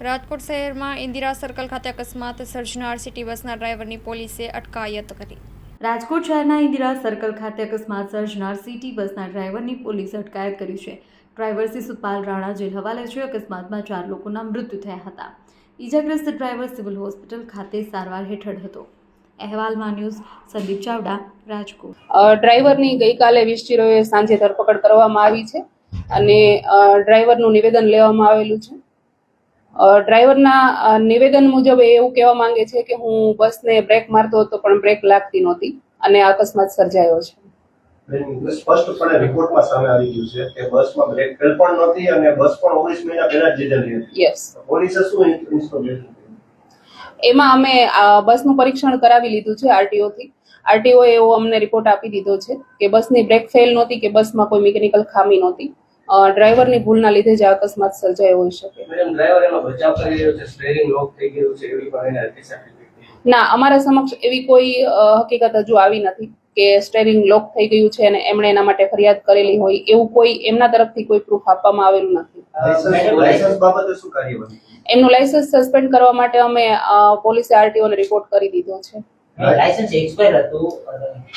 રાજકોટ શહેરમાં ઇન્દિરા સર્કલ ખાતે અકસ્માત સર્જનાર સિટી બસના ડ્રાઈવરની પોલીસે અટકાયત કરી। રાજકોટ શહેરના ઇન્દિરા સર્કલ ખાતે અકસ્માત સર્જનાર સિટી બસના ડ્રાઈવરની પોલીસે અટકાયત કરી છે। ડ્રાઈવર શ્રી સુપાલ રાણા જેલ હવાલે છે। અકસ્માતમાં 4 લોકોના મૃત્યુ થયા હતા। ઈજાગ્રસ્ત ડ્રાઈવર સિવિલ હોસ્પિટલ ખાતે સારવાર હેઠળ હતો। અહેવાલમાં ન્યૂઝ સંદીપ ચાવડા, રાજકોટ। ડ્રાઈવરની ગઈકાલે 20 સાંજે ધરપકડ કરવામાં આવી છે અને ડ્રાઈવરનું નિવેદન લેવામાં આવેલું છે। ડ્રાઈવરના નિવેદન મુજબ એવું કહેવા માંગે છે કે હું બસને બ્રેક મારતો હતો પણ બ્રેક લાગતી નહોતી અને અકસ્માત સર્જાયો છે। સ્પષ્ટપણે રિપોર્ટમાં સામે આવી ગયું છે કે બસમાં બ્રેક ફેલ પણ નહોતી અને બસ પણ 19 મહિના પહેલા જ લીધેલી હતી। યસ, પોલીસે શું ઇન્સ્ટ્રક્શન એમાં અમે બસનું પરીક્ષણ કરાવી લીધું છે આરટીઓ થી। આરટીઓ એવો અમને રિપોર્ટ આપી દીધો છે કે બસની બ્રેક ફેલ નહોતી કે બસમાં કોઈ મિકેનિકલ ખામી નહોતી। ડ્રાઈવરની ભૂલના લીધે જ અકસ્માત સર્જાયો હોઈ શકે। મેડમ ડ્રાઈવર એનો બચાવ કરી રહ્યો છે, સ્ટીયરિંગ લોક થઈ ગયું છે, એવી પણ એને હકીકત ના, અમારા સમક્ષ એવી કોઈ હકીકત હજુ આવી નથી કે સ્ટીયરિંગ લોક થઈ ગયું છે અને એમણે એના માટે ફરિયાદ કરેલી હોય એવું કોઈ એમના તરફથી કોઈ પ્રૂફ આપવામાં આવેલું નથી। લાયસન્સ બાબતે શું કાર્યવાહી? એમનું લાયસન્સ સસ્પેન્ડ કરવા માટે અમે પોલીસે આરટીઓ ને રિપોર્ટ કરી દીધો છે। લાયસન્સ એક્સપાયર હતું?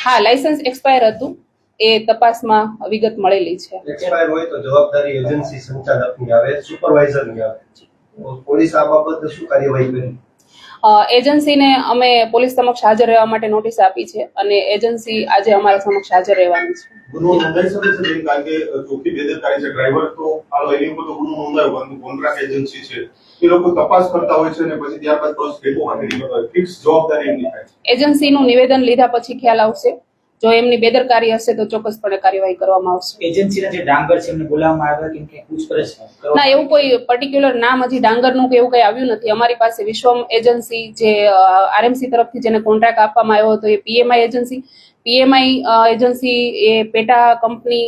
હા, લાયસન્સ એક્સપાયર હતું, એ તપાસમાં વિગત મળેલી છે। એક્સપાયર હોય તો જવાબદારી એજન્સી સંચાલકની આવે, સુપરવાઇઝરની આવે। પોલીસ આ બાબતે શું કાર્યવાહી કરી? એજન્સીને અમે પોલીસ સમક્ષ હાજર રહેવા માટે નોટિસ આપી છે અને એજન્સી આજે અમારા સમક્ષ હાજર રહેવાની છે। ગુનો નોંધાઈ શકે છે કારણ કે ચોખ્ખી બેદરકારી છે। ડ્રાઈવર તો હાલો એની ઉપર તો ગુનો નોંધાયો, પરંતુ કોન્ટ્રાક્ટ એજન્સી છે એ લોકો તપાસ કરતા હોય છે અને પછી ત્યારબાદ બસ ડેપો માટે ફિક્સ જવાબદારી એમની થાય છે। એજન્સીનું નિવેદન લીધા પછી ખ્યાલ આવશે। જો એમની બેદરકારી હશે તો ચોક્કસપણે કાર્યવાહી કરવામાં આવશે। એજન્સીના જે ડાંગર છે એમને બોલાવવામાં આવ્યા કેમ કે પૂછપરછ ના, એવું કોઈ પર્ટિક્યુલર નામ હજી ડાંગરનું કે એવું કઈ આવ્યું નથી। અમારી પાસે વિશ્વમ એજન્સી જે આરએમસી તરફથી જેને કોન્ટ્રાક્ટ આપવામાં આવ્યો હતો એ પીએમઆઈ એજન્સી એ પેટા કંપની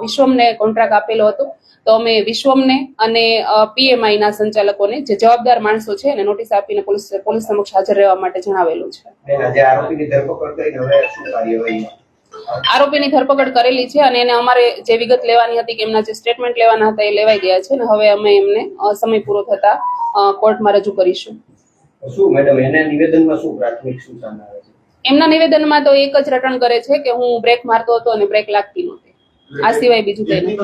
વિશ્વમને કોન્ટ્રાક્ટ આપેલો હતો। તો અમે વિશ્વમને અને પીએમઆઈ ના સંચાલકોને જે જવાબદાર માણસો છે એને નોટિસ આપીને પોલીસ સમક્ષ હાજર રહેવા માટે જણાવેલું છે। આજે આરોપીની ધરપકડ કરીને હવે શું કાર્યવાહી? આરોપીની ધરપકડ કરેલી છે અને એને અમારે જે વિગત લેવાની હતી કે એમના જે સ્ટેટમેન્ટ લેવાના હતા એ લેવાઈ ગયા છે અને હવે અમે એમને સમય પૂરો થતા કોર્ટમાં રજૂ કરીશું। શું મેડમ એના નિવેદનમાં શું પ્રાથમિક શું સામે આવે છે? એમના નિવેદનમાં તો એક જ રટણ કરે છે કે હું બ્રેક મારતો હતો અને બ્રેક લાગતી નહોતી। આ સિવાય બીજું કંઈ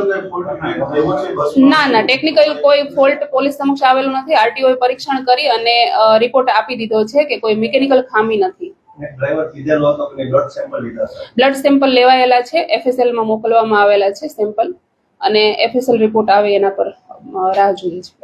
ના, ટેકનિકલ કોઈ ફોલ્ટ પોલીસ સમક્ષ આવેલું નથી। આરટીઓ પરીક્ષણ કરી અને રિપોર્ટ આપી દીધો છે કે કોઈ મિકેનિકલ ખામી નથી। ડ્રાઈવર કીધેલો હતો કે બ્લડ સેમ્પલ લીધા છે? બ્લડ સેમ્પલ લેવાયેલા છે, એફએસએલ માં મોકલવામાં આવેલા છે સેમ્પલ અને એફએસએલ રિપોર્ટ આવે એના પર રાહ જોઈએ છે।